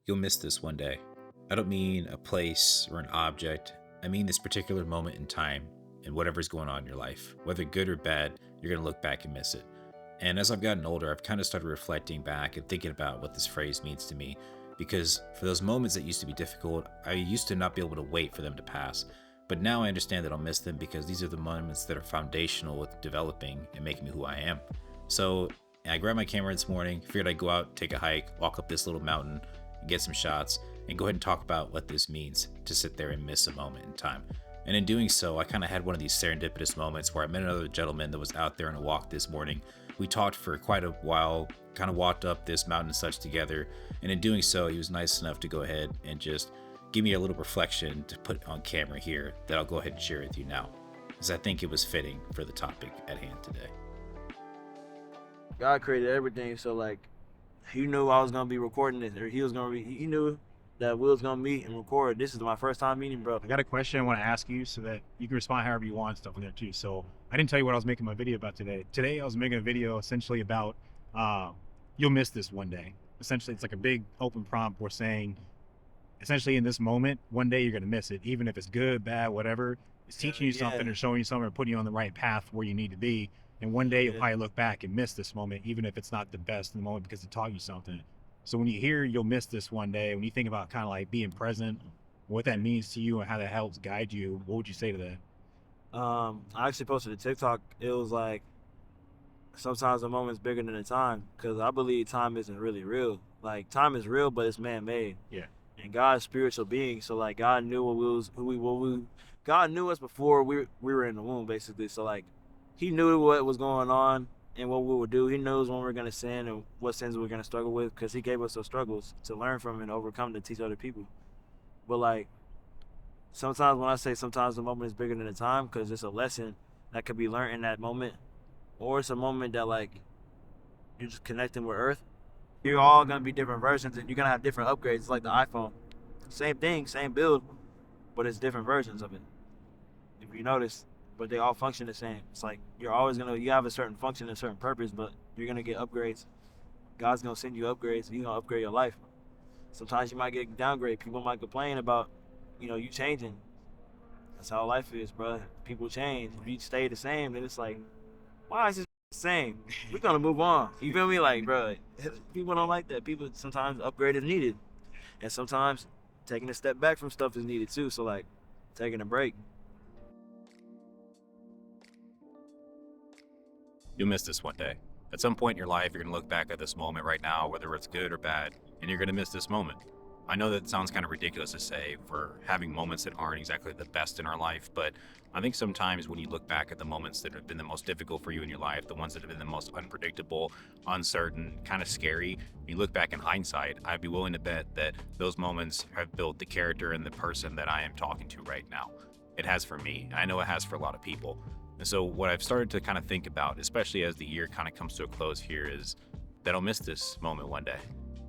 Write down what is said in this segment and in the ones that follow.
You'll miss this one day. I don't mean a place or an object. I mean this particular moment in time and whatever's going on in your life. Whether good or bad, you're going to look back and miss it. And as I've gotten older, I've kind of started reflecting back and thinking about what this phrase means to me. Because for those moments that used to be difficult, I used to not be able to wait for them to pass. But now I understand that I'll miss them because these are the moments that are foundational with developing and making me who I am. So I grabbed my camera this morning, figured I'd go out, take a hike, walk up this little mountain, get some shots, and go ahead and talk about what this means to sit there and miss a moment in time. And in doing so, I kind of had one of these serendipitous moments where I met another gentleman that was out there on a walk this morning. We talked for quite a while, kind of walked up this mountain and such together. And in doing so, he was nice enough to go ahead and just give me a little reflection to put on camera here that I'll go ahead and share with you now, because I think it was fitting for the topic at hand today. God created everything, so like he knew I was gonna be recording this, or he knew that we was gonna meet and record. This is my first time meeting, bro. I got a question I want to ask you so that you can respond however you want and stuff like that too. So I didn't tell you what I was making my video about today. Today I was making a video essentially about you'll miss this one day. Essentially, it's like a big open prompt. We're saying essentially in this moment, one day you're gonna miss it, even if it's good, bad, whatever. It's teaching you something or showing you something or putting you on the right path where you need to be. And one day you'll probably look back and miss this moment, even if it's not the best in the moment because it taught you something. So when you hear you'll miss this one day, when you think about kind of like being present, what that means to you and how that helps guide you, what would you say to that? I actually posted a TikTok. It was like sometimes the moment's bigger than the time, because I believe time isn't really real. Like time is real, but it's man-made. Yeah. And God's spiritual being. So like God knew God knew us before we were in the womb, basically. So like He knew what was going on and what we would do. He knows when we're going to sin and what sins we're going to struggle with, because He gave us those struggles to learn from and overcome to teach other people. But like sometimes when I say sometimes the moment is bigger than the time, because it's a lesson that could be learned in that moment, or it's a moment that like you're just connecting with Earth. You're all going to be different versions, and you're going to have different upgrades. It's like the iPhone. Same thing, same build, but it's different versions of it. If you notice, but they all function the same. It's like you have a certain function, a certain purpose, but you're gonna get upgrades. God's gonna send you upgrades, and He's gonna upgrade your life. Sometimes you might get downgrade. People might complain about, you changing. That's how life is, bro. People change. If you stay the same, then it's like, why is this the same? We're gonna move on. You feel me? Like, bro, people don't like that. People sometimes upgrade is needed, and sometimes taking a step back from stuff is needed too. So like, taking a break. You'll miss this one day. At some point in your life, you're going to look back at this moment right now, whether it's good or bad, and you're going to miss this moment. I know that sounds kind of ridiculous to say for having moments that aren't exactly the best in our life, but I think sometimes when you look back at the moments that have been the most difficult for you in your life, the ones that have been the most unpredictable, uncertain, kind of scary, when you look back in hindsight, I'd be willing to bet that those moments have built the character and the person that I am talking to right now. It has for me. I know it has for a lot of people. And so what I've started to kind of think about, especially as the year kind of comes to a close here, is that I'll miss this moment one day.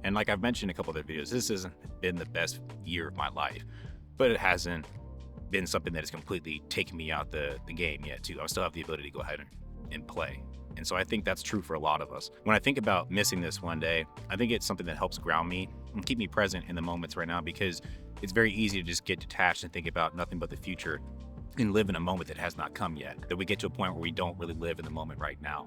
And like I've mentioned in a couple of other videos, this hasn't been the best year of my life, but it hasn't been something that has completely taken me out the game yet too. I still have the ability to go ahead and play. And so I think that's true for a lot of us. When I think about missing this one day, I think it's something that helps ground me and keep me present in the moments right now, because it's very easy to just get detached and think about nothing but the future and live in a moment that has not come yet, that we get to a point where we don't really live in the moment right now.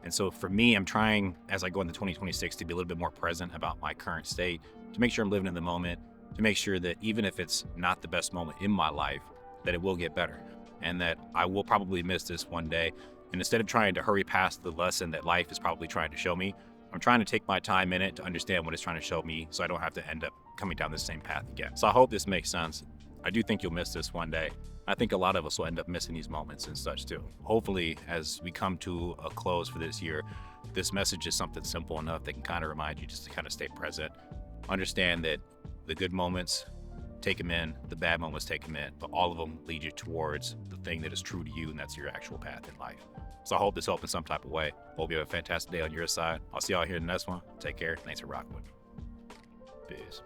And so for me, I'm trying, as I go into 2026, to be a little bit more present about my current state, to make sure I'm living in the moment, to make sure that even if it's not the best moment in my life, that it will get better, and that I will probably miss this one day. And instead of trying to hurry past the lesson that life is probably trying to show me, I'm trying to take my time in it to understand what it's trying to show me, so I don't have to end up coming down the same path again. So I hope this makes sense. I do think you'll miss this one day. I think a lot of us will end up missing these moments and such too. Hopefully, as we come to a close for this year, this message is something simple enough that can kind of remind you just to kind of stay present. Understand that the good moments, take them in, the bad moments, take them in, but all of them lead you towards the thing that is true to you, and that's your actual path in life. So I hope this helped in some type of way. Hope you have a fantastic day on your side. I'll see y'all here in the next one. Take care. Thanks for rocking with me. Peace.